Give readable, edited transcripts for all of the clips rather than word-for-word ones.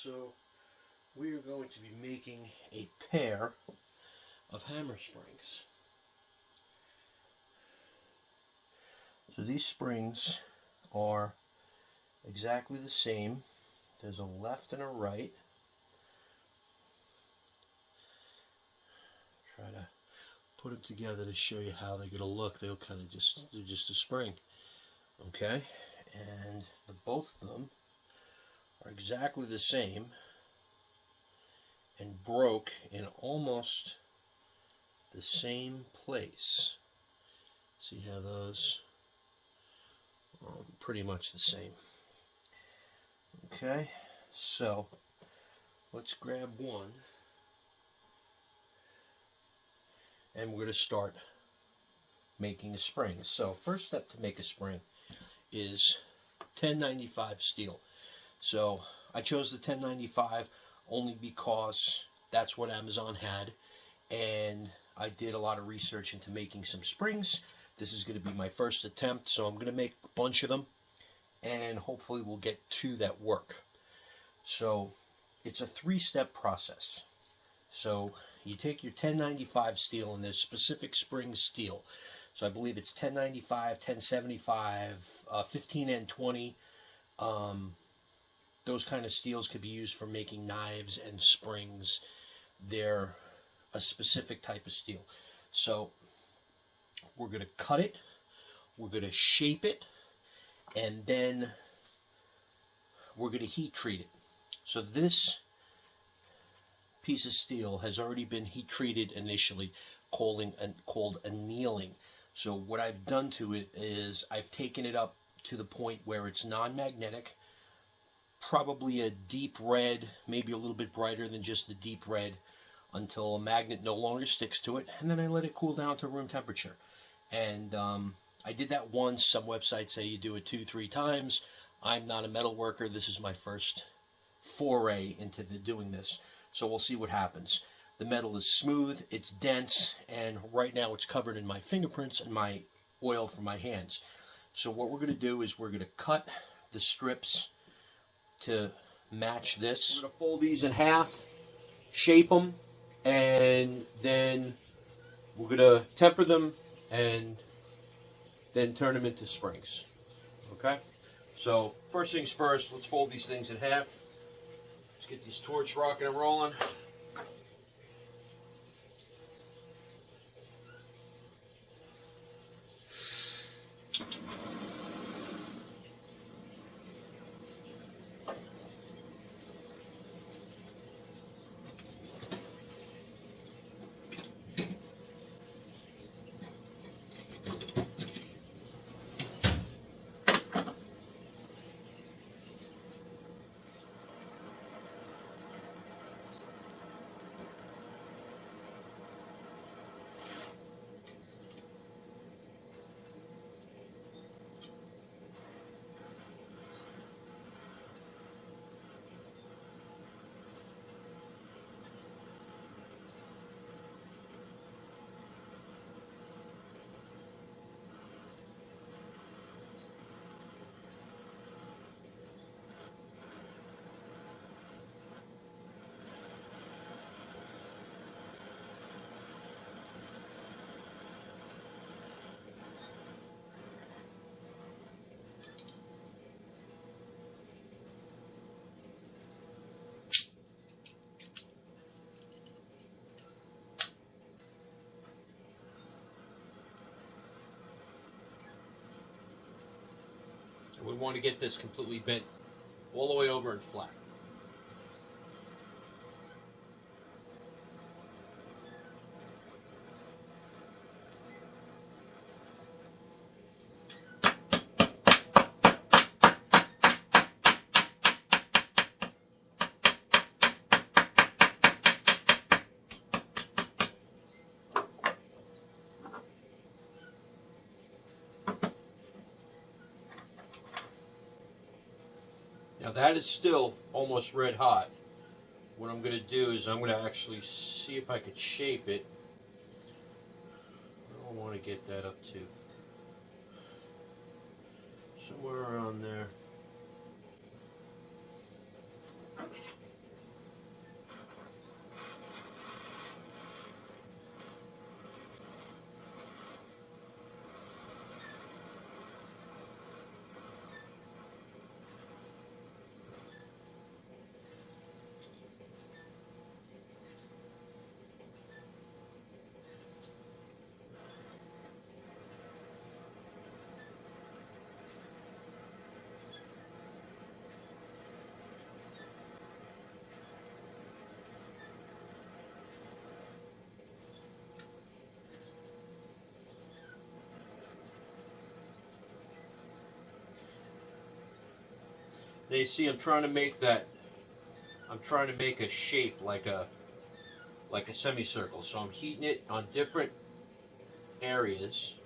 So we are going to be making a pair of hammer springs. So these springs are exactly the same. There's a left and a right. Try to put them together to show you how they're going to look. They're just a spring. Okay? And both of them are exactly the same and broke in almost the same place. See how those are pretty much the same. Okay, so let's grab one and we're going to start making a spring. So first step to make a spring is 1095 steel. So I chose the 1095 only because that's what Amazon had, and I did a lot of research into making some springs. This is going to be my first attempt, so I'm going to make a bunch of them, and hopefully we'll get two that work. So it's a three-step process. So you take your 1095 steel, and there's specific spring steel. So I believe it's 1095, 1075, 15N20. Those kind of steels could be used for making knives and springs. They're a specific type of steel. So we're going to cut it, we're going to shape it, and then we're going to heat treat it. So this piece of steel has already been heat treated initially, called annealing. So what I've done to it is I've taken it up to the point where it's non-magnetic, probably a deep red, maybe a little bit brighter than just the deep red, until a magnet no longer sticks to it, and then I let it cool down to room temperature. And I did that once. Some websites say you do it 2-3 times. I'm not a metal worker. This is my first foray into doing this, so we'll see what happens. The metal is smooth, it's dense, and right now it's covered in my fingerprints and my oil from my hands. So what we're going to do is we're going to cut the strips to match this. We're going to fold these in half, shape them, and then we're going to temper them and then turn them into springs. Okay? So first things first, let's fold these things in half. Let's get these torch rocking and rolling. We want to get this completely bent all the way over and flat. Now that is still almost red hot. What I'm going to do is I'm going to actually see if I could shape it. I don't want to get that up to somewhere around there. Now you see I'm trying to make that, I'm trying to make a shape like a semicircle. So I'm heating it on different areas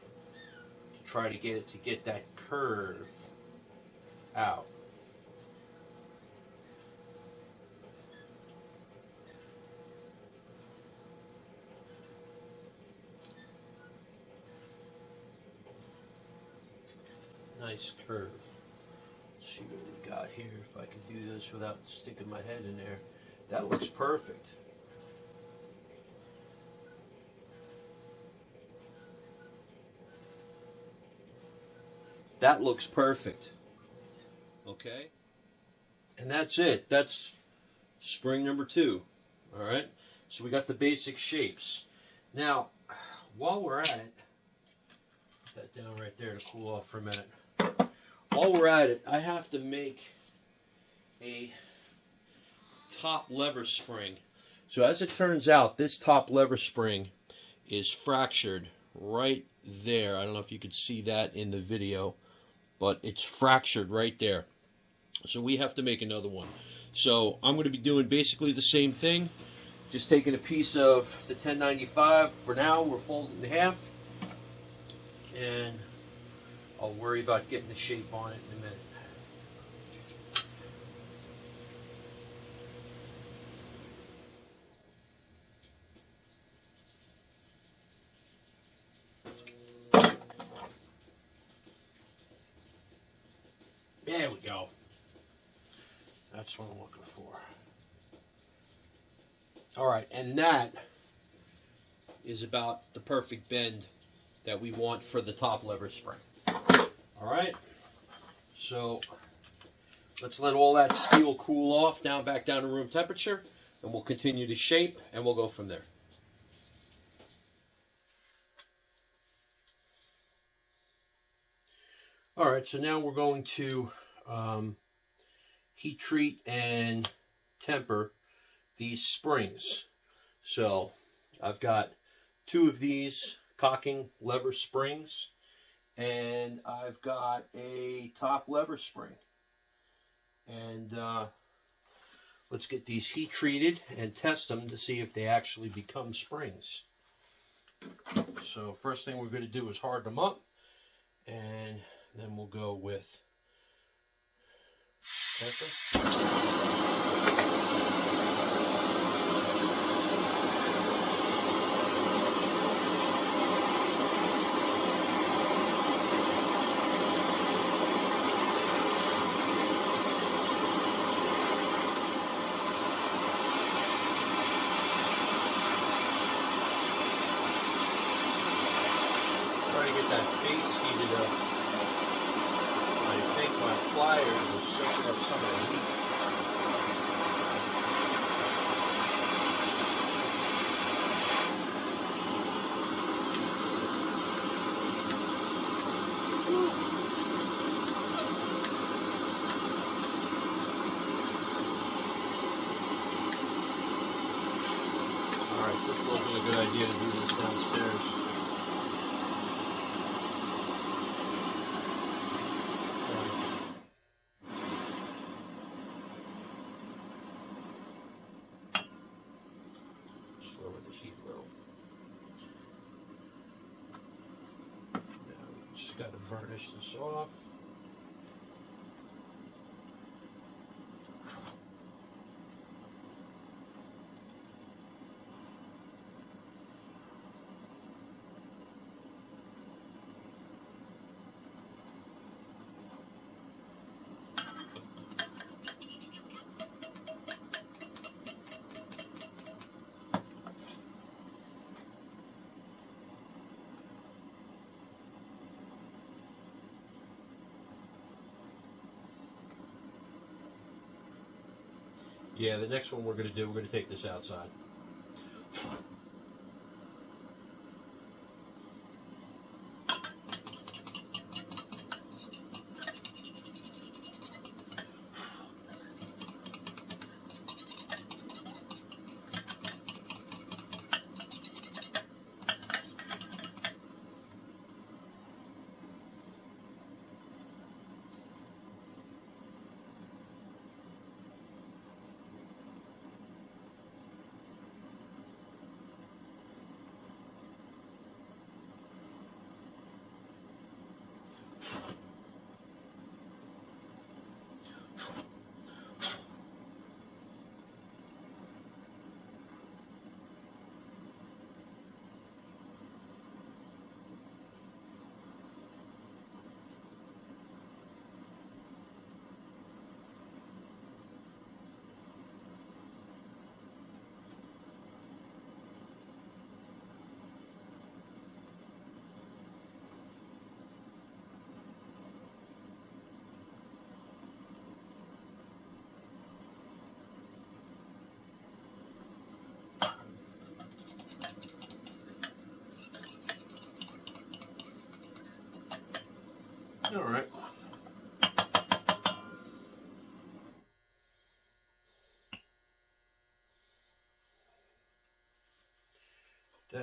to try to get it to get that curve out. Nice curve. Let's see what we got here. If I can do this without sticking my head in there. That looks perfect. That looks perfect. Okay. And that's it. That's spring number 2. All right. So we got the basic shapes. Now, while we're at it, put that down right there to cool off for a minute. While we're at it, I have to make a top lever spring. So as it turns out, this top lever spring is fractured right there. I don't know if you could see that in the video, but it's fractured right there. So we have to make another one. So I'm going to be doing basically the same thing, just taking a piece of the 1095. For now, we're folding it in half, and I'll worry about getting the shape on it in a minute. There we go. That's what I'm looking for. All right, and that is about the perfect bend that we want for the top lever spring. All right, so let's let all that steel cool off back down to room temperature, and we'll continue to shape, and we'll go from there. All right, so now we're going to heat treat and temper these springs. So I've got 2 of these cocking lever springs, and I've got a top lever spring. And let's get these heat treated and test them to see if they actually become springs. So first thing we're going to do is harden them up, and then we'll go with pepper. That base heated up. I think my pliers are soaking up some of the heat. Alright, this wasn't a good idea to do this downstairs. Got to varnish this off. Yeah, the next one we're going to take this outside.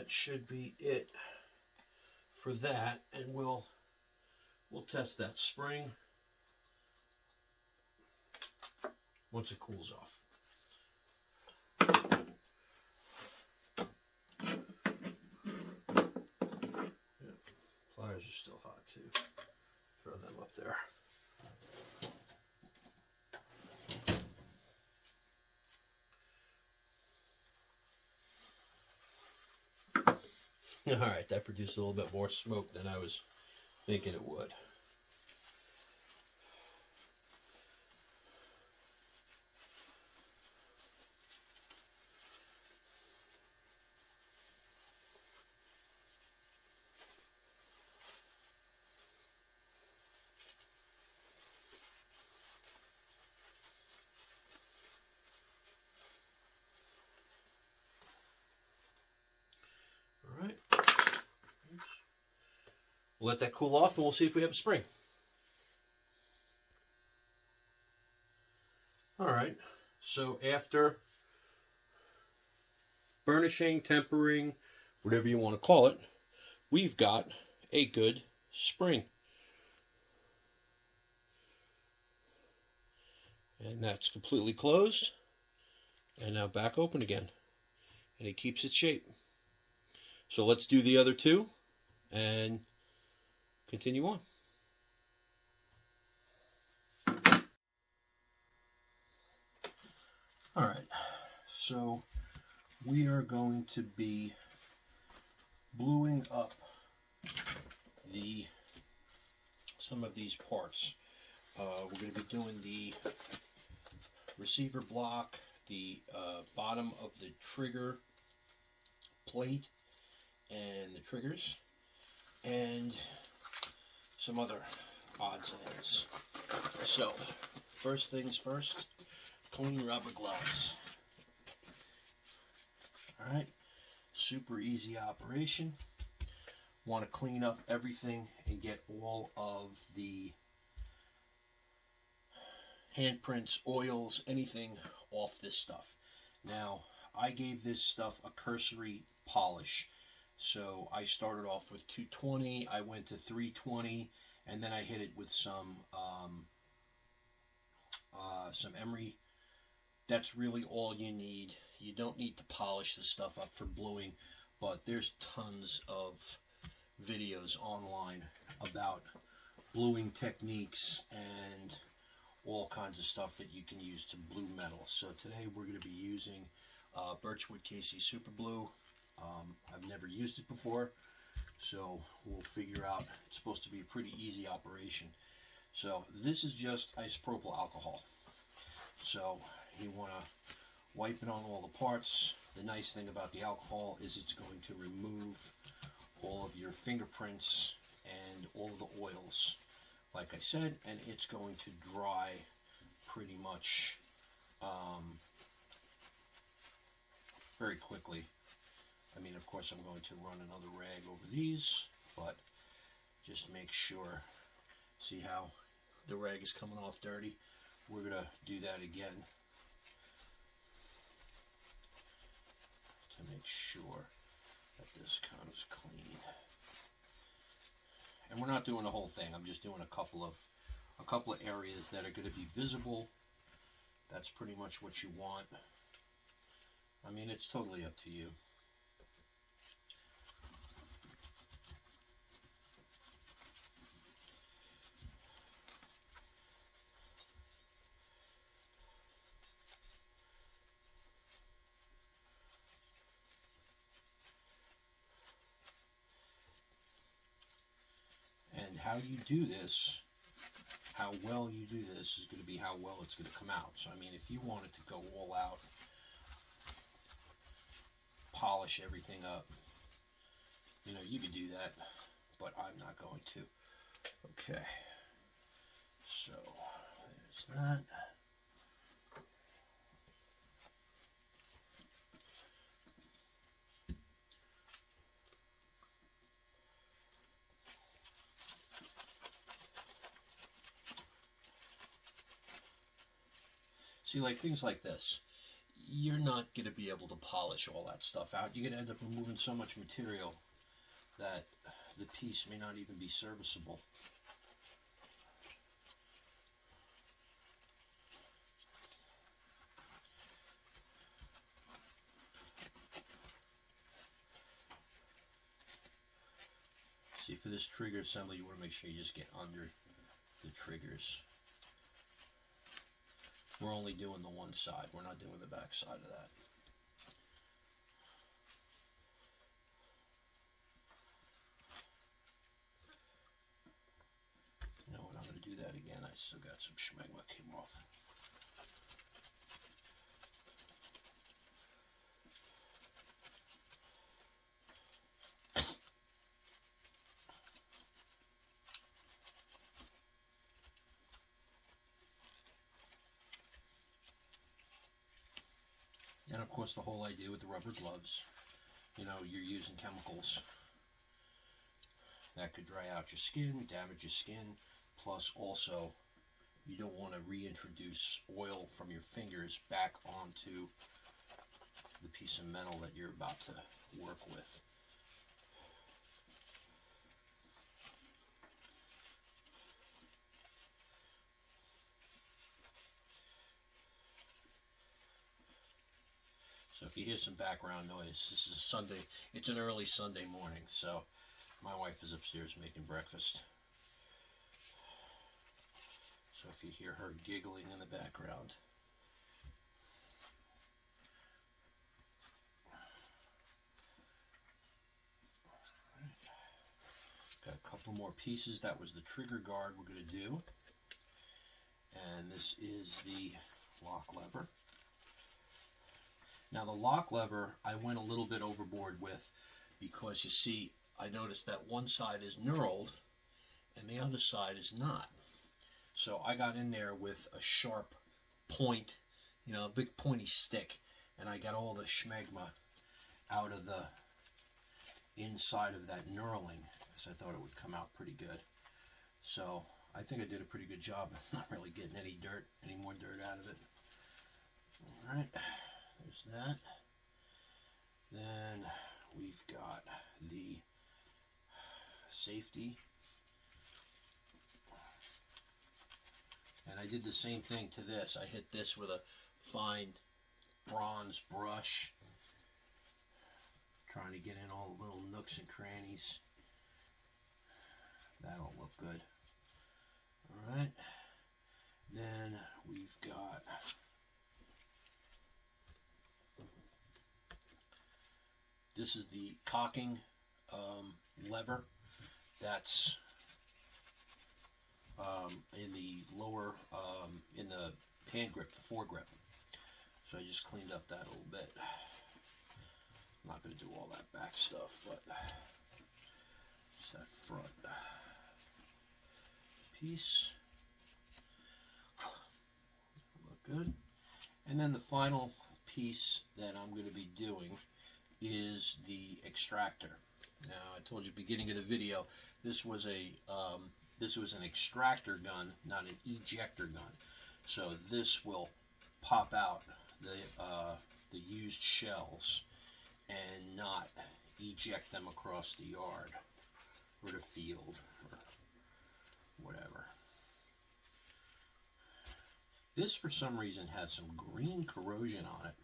that should be it for that, and we'll test that spring once it cools off. Yep. Pliers are still hot too. Throw them up there. All right, that produced a little bit more smoke than I was thinking it would. All right. We'll let that cool off and we'll see if we have a spring. All right, so after burnishing, tempering, whatever you want to call it, we've got a good spring. And that's completely closed and now back open again. And it keeps its shape. So let's do the other two and continue on. All right, so we are going to be bluing up some of these parts. We're going to be doing the receiver block, the bottom of the trigger plate and the triggers, and some other odds and ends. So first things first, clean rubber gloves. All right, super easy operation. Want to clean up everything and get all of the handprints, oils, anything off this stuff. Now, I gave this stuff a cursory polish. So I started off with 220, I went to 320, and then I hit it with some emery. That's really all you need. You don't need to polish this stuff up for bluing, but there's tons of videos online about bluing techniques and all kinds of stuff that you can use to blue metal. So today we're going to be using Birchwood KC Super Blue. I've never used it before, so we'll figure out. It's supposed to be a pretty easy operation. So this is just isopropyl alcohol. So you want to wipe it on all the parts. The nice thing about the alcohol is it's going to remove all of your fingerprints and all of the oils, like I said, and it's going to dry pretty much very quickly. I mean, of course, I'm going to run another rag over these, but just make sure. See how the rag is coming off dirty? We're going to do that again to make sure that this comes clean. And we're not doing the whole thing. I'm just doing a couple of areas that are going to be visible. That's pretty much what you want. I mean, it's totally up to you. And how you do this, how well you do this is going to be how well it's going to come out. So, I mean, if you wanted to go all out, polish everything up, you know, you could do that, but I'm not going to. Okay, so there's that. See, like things like this, you're not going to be able to polish all that stuff out. You're going to end up removing so much material that the piece may not even be serviceable. See, for this trigger assembly, you want to make sure you just get under the triggers. We're only doing the one side. We're not doing the back side of that. You know what? I'm going to do that again. I still got some schmegma came off. And of course, the whole idea with the rubber gloves, you know, you're using chemicals that could dry out your skin, damage your skin, plus also you don't want to reintroduce oil from your fingers back onto the piece of metal that you're about to work with. So if you hear some background noise, this is a Sunday, it's an early Sunday morning, so my wife is upstairs making breakfast. So if you hear her giggling in the background. Got a couple more pieces. That was the trigger guard we're going to do. And this is the lock lever. Now the lock lever I went a little bit overboard with because you see I noticed that one side is knurled and the other side is not. So I got in there with a sharp point, you know, a big pointy stick, and I got all the schmegma out of the inside of that knurling because I thought it would come out pretty good. So I think I did a pretty good job. I'm not really getting any more dirt out of it. Alright. There's that. Then we've got the safety. And I did the same thing to this. I hit this with a fine bronze brush, trying to get in all the little nooks and crannies. That'll look good. Alright. Then we've got this is the cocking lever that's in the lower, in the hand grip, the foregrip. So I just cleaned up that a little bit. I'm not going to do all that back stuff, but just that front piece. Look good. And then the final piece that I'm going to be doing is the extractor. Now I told you at the beginning of the video this was an extractor gun, not an ejector gun. So this will pop out the used shells and not eject them across the yard or the field or whatever. This for some reason has some green corrosion on it.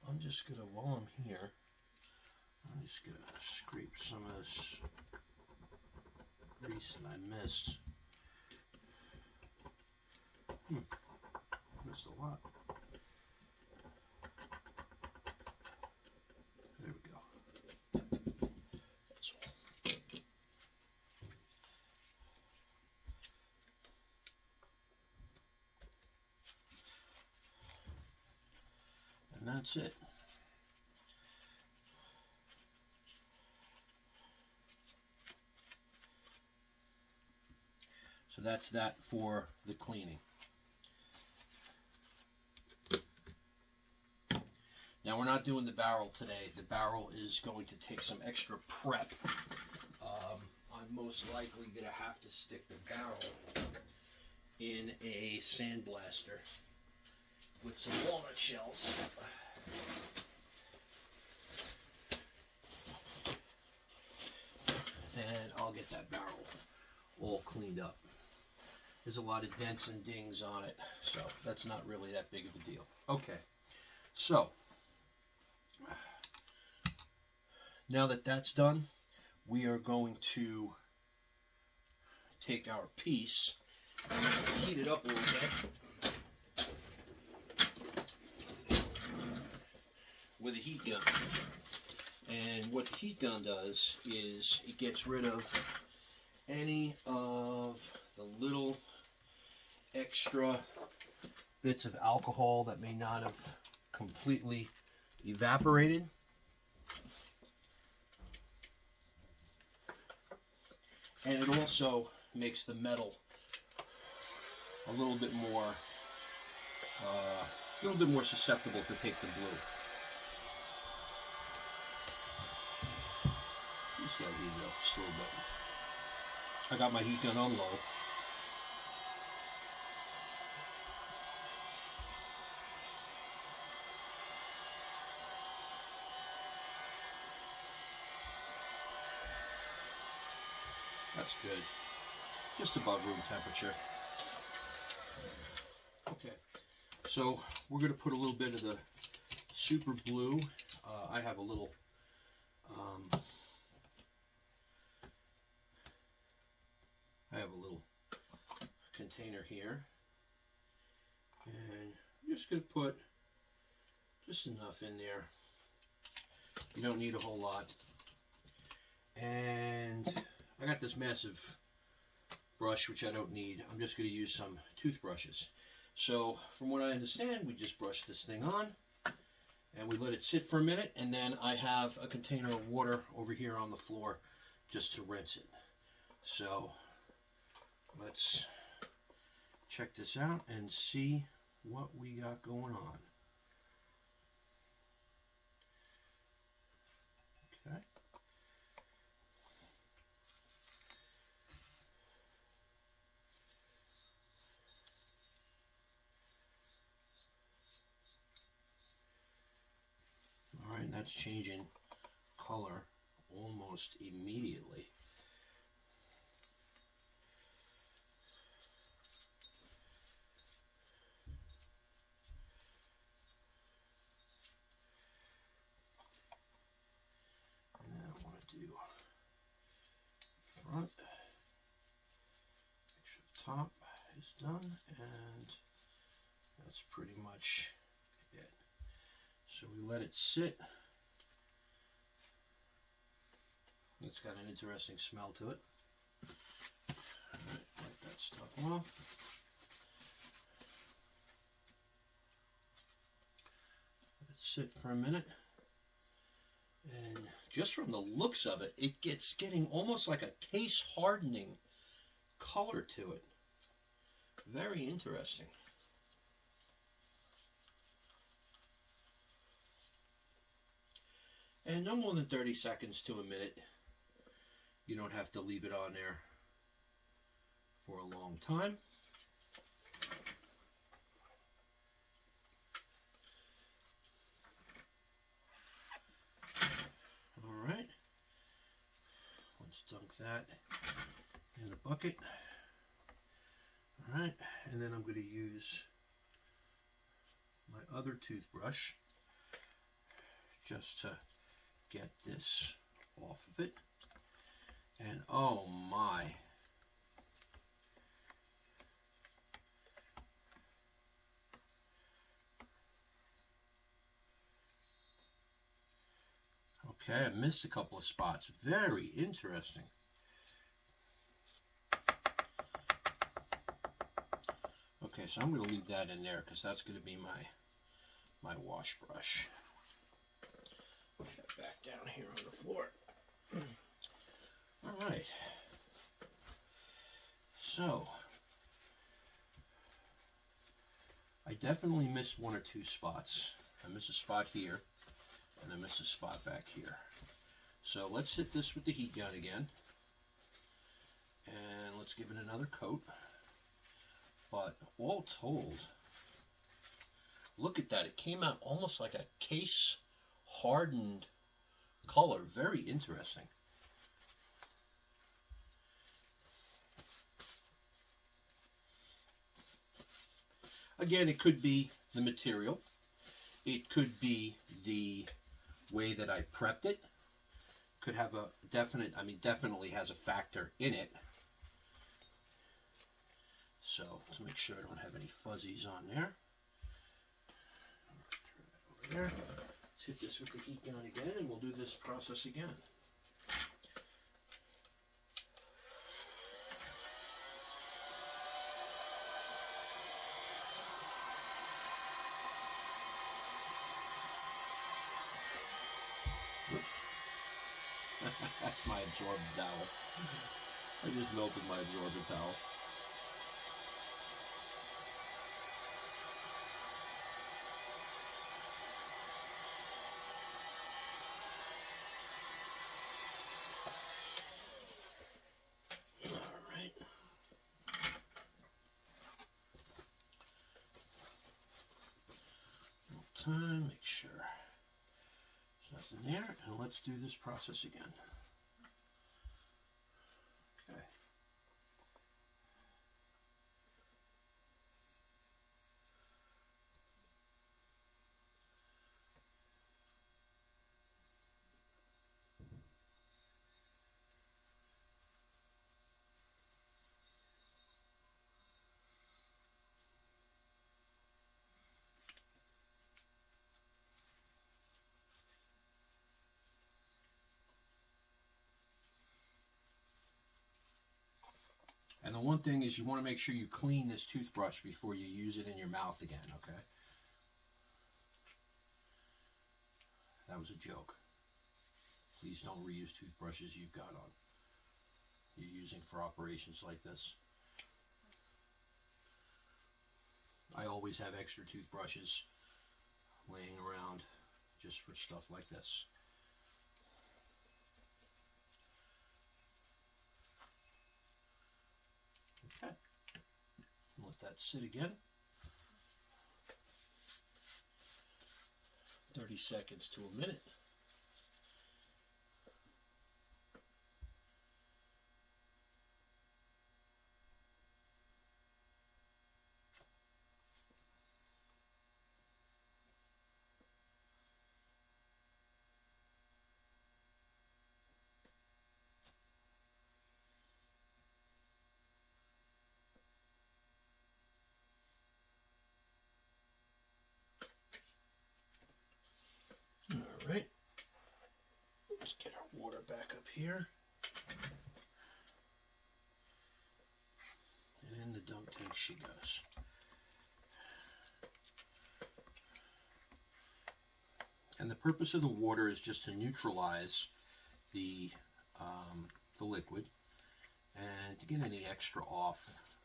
I'm just gonna, while I'm here, I'm just gonna scrape some of this grease that I missed. Missed a lot. There we go. That's all. And that's it. So that's that for the cleaning. Now we're not doing the barrel today. The barrel is going to take some extra prep. I'm most likely going to have to stick the barrel in a sandblaster with some walnut shells. And I'll get that barrel all cleaned up. There's a lot of dents and dings on it, so that's not really that big of a deal. Okay, so now that that's done, we are going to take our piece, heat it up a little bit with a heat gun. And what the heat gun does is it gets rid of any of the little extra bits of alcohol that may not have completely evaporated. And it also makes the metal a little bit more susceptible to take the glue. Just gotta heat it up just a little bit. I got my heat gun on low. That's good. Just above room temperature. Okay, so we're going to put a little bit of the super glue. I have a little container here, and I'm just going to put just enough in there. You don't need a whole lot. And I got this massive brush, which I don't need. I'm just going to use some toothbrushes. So, from what I understand, we just brush this thing on, and we let it sit for a minute, and then I have a container of water over here on the floor just to rinse it. So, let's check this out and see what we got going on. Okay. Alright, and that's changing color almost immediately. And then I want to do front. Make sure the top is done, and that's pretty much it. So we let it sit. It's got an interesting smell to it. Alright, wipe that stuff off. Let it sit for a minute. And just from the looks of it, it's getting almost like a case hardening color to it. Very interesting. And no more than 30 seconds to a minute. You don't have to leave it on there for a long time. Alright. Let's dunk that in a bucket. Alright, and then I'm going to use my other toothbrush just to get this off of it. And oh my, okay, I missed a couple of spots. Very interesting. Okay, so I'm going to leave that in there because that's going to be my wash brush. Put that back down here on the floor. All right. So I definitely missed one or two spots. I missed a spot here, and I missed a spot back here. So let's hit this with the heat gun again, and let's give it another coat. But all told, look at that. It came out almost like a case hardened color. Very interesting. Again, it could be the material. It could be the way that I prepped it. Could have a definite, definitely has a factor in it. So let's make sure I don't have any fuzzies on there. Throw that over there. Let's hit this with the heat gun again, and we'll do this process again. That's my absorbent towel. I just melted my absorbent towel. Alright. Time, make sure there's nothing there, and let's do this process again. Okay. And the one thing is you want to make sure you clean this toothbrush before you use it in your mouth again, okay? That was a joke. Please don't reuse toothbrushes you've got on. You're using for operations like this. I always have extra toothbrushes laying around just for stuff like this. Okay, let that sit again. 30 seconds to a minute. Alright, let's get our water back up here. And in the dump tank she goes. And the purpose of the water is just to neutralize the liquid and to get any extra off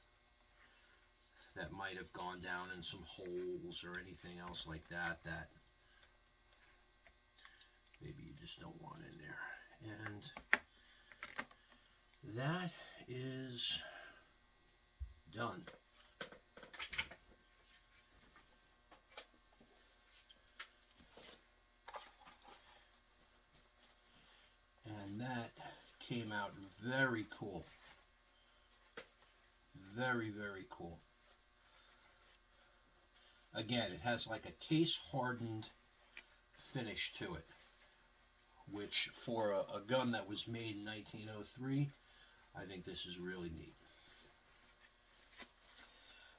that might have gone down in some holes or anything else like that that maybe you just don't want in there. And that is done. And that came out very cool. Very, very cool. Again, it has like a case hardened finish to it, which for a gun that was made in 1903, I think this is really neat.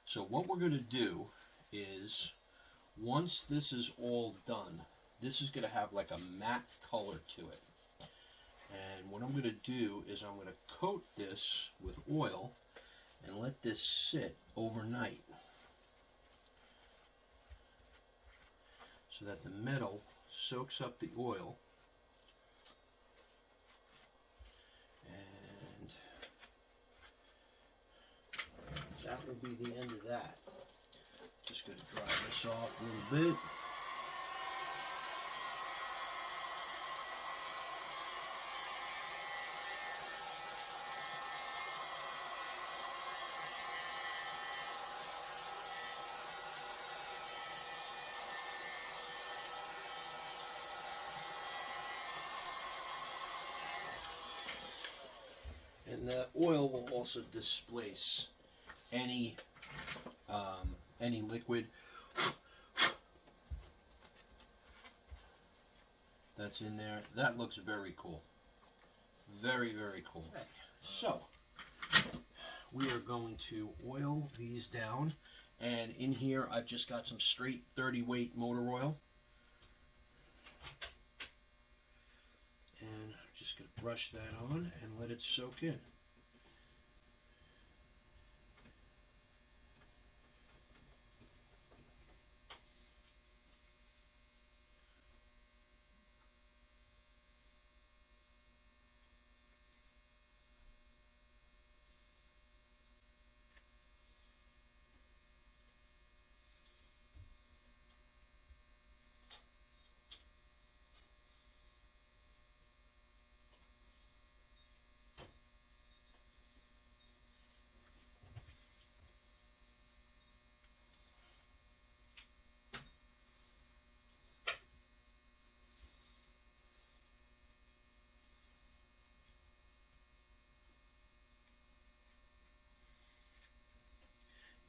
So what we're going to do is, once this is all done, this is going to have like a matte color to it. And what I'm going to do is I'm going to coat this with oil and let this sit overnight so that the metal soaks up the oil. And that will be the end of that. Just going to dry this off a little bit. And the oil will also displace any liquid that's in there. That looks very cool. Very, very cool. Okay. So, we are going to oil these down. And in here, I've just got some straight 30 weight motor oil. And I'm just going to brush that on and let it soak in.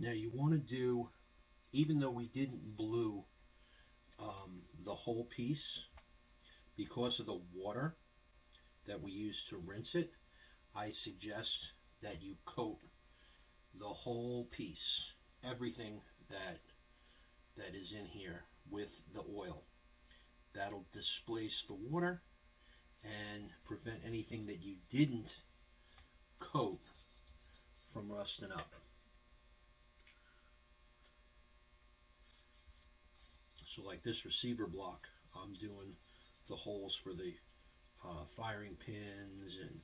Now you want to do, even though we didn't blue the whole piece, because of the water that we use to rinse it, I suggest that you coat the whole piece, everything that is in here, with the oil. That'll displace the water and prevent anything that you didn't coat from rusting up. So like this receiver block, I'm doing the holes for the firing pins, and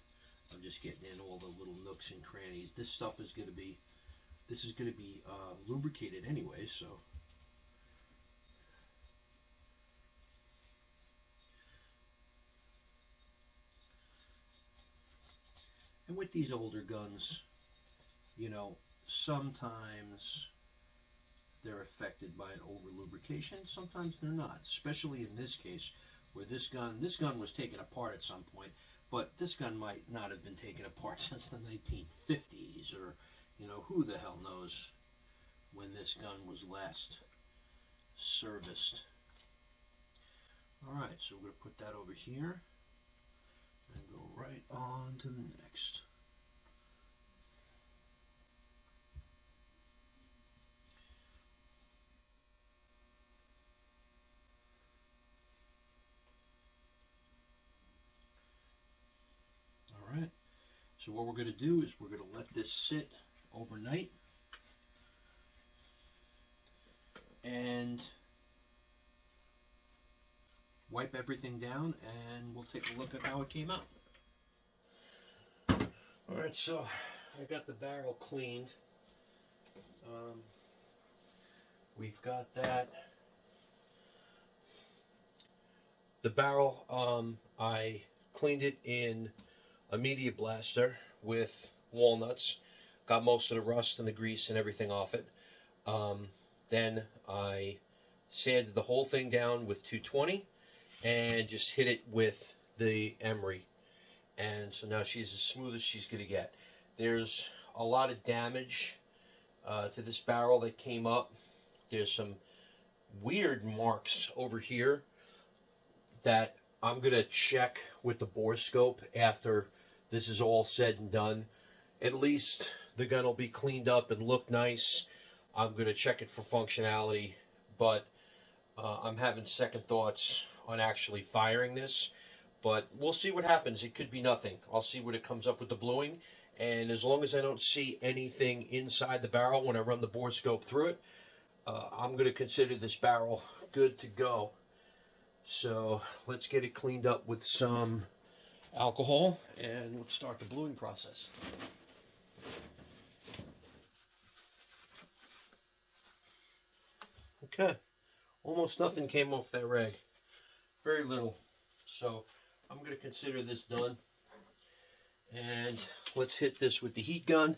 I'm just getting in all the little nooks and crannies. This stuff is going to be, lubricated anyway, so. And with these older guns, you know, sometimes they're affected by an over lubrication, sometimes they're not, especially in this case where this gun was taken apart at some point, but this gun might not have been taken apart since the 1950s, or you know, who the hell knows when this gun was last serviced. Alright, so we're going to put that over here and go right on to the next. Alright, so what we're going to do is we're going to let this sit overnight and wipe everything down, and we'll take a look at how it came out. Alright, so I got the barrel cleaned. We've got that. The barrel, I cleaned it in a media blaster with walnuts. Got most of the rust and the grease and everything off it. Then I sanded the whole thing down with 220 and just hit it with the emery. And so now she's as smooth as she's going to get. There's a lot of damage to this barrel that came up. There's some weird marks over here that I'm going to check with the bore scope after this is all said and done. At least the gun will be cleaned up and look nice. I'm going to check it for functionality, but I'm having second thoughts on actually firing this. But we'll see what happens. It could be nothing. I'll see what it comes up with the bluing. And as long as I don't see anything inside the barrel when I run the bore scope through it, I'm going to consider this barrel good to go. So let's get it cleaned up with some alcohol and let's start the bluing process. Okay, almost nothing came off that rag. Very little. So I'm going to consider this done. And let's hit this with the heat gun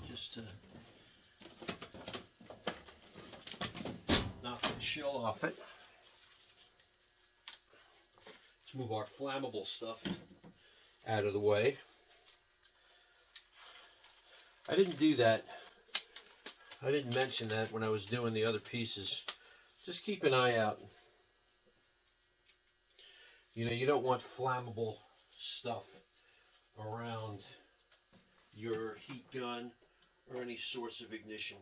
just to knock the chill off it. Let's move our flammable stuff out of the way. I didn't do that. I didn't mention that when I was doing the other pieces. Just keep an eye out. You know, you don't want flammable stuff around your heat gun or any source of ignition.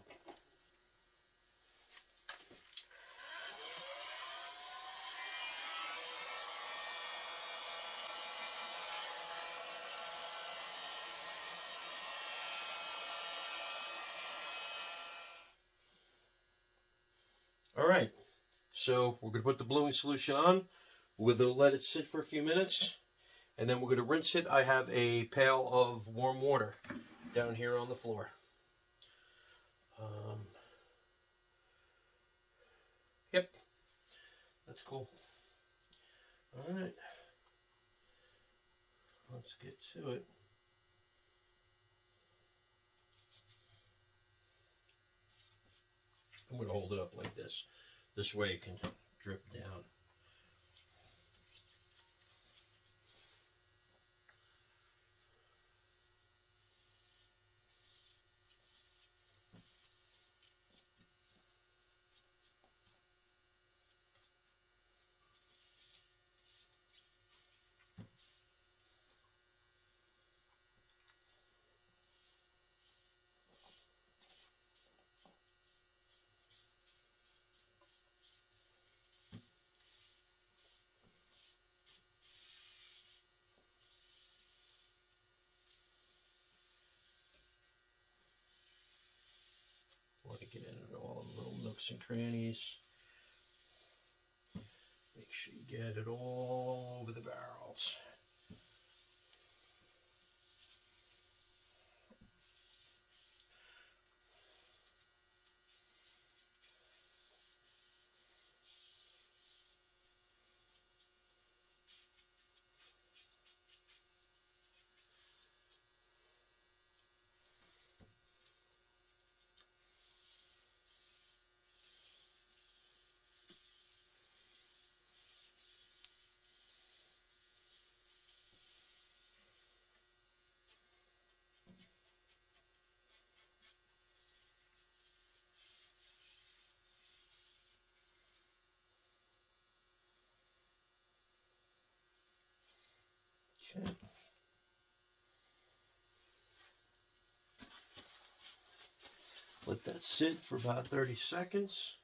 All right, so we're going to put the bluing solution on. We're going to let it sit for a few minutes, and then we're going to rinse it. I have a pail of warm water down here on the floor. Yep, that's cool. All right, let's get to it. I'm going to hold it up like this. This way it can drip down. Want to get into all the little nooks and crannies. Make sure you get it all over the barrels. Okay. Let that sit for about 30 seconds.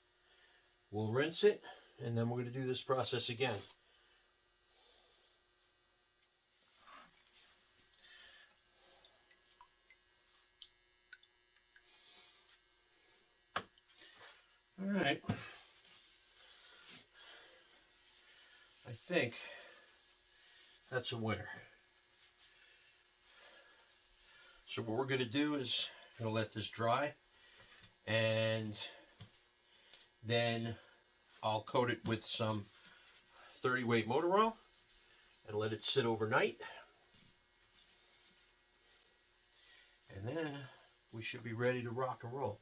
We'll rinse it, and then we're going to do this process again. All right. I think that's a winner. So what we're going to do is going to let this dry, and then I'll coat it with some 30 weight motor oil and let it sit overnight. And then we should be ready to rock and roll.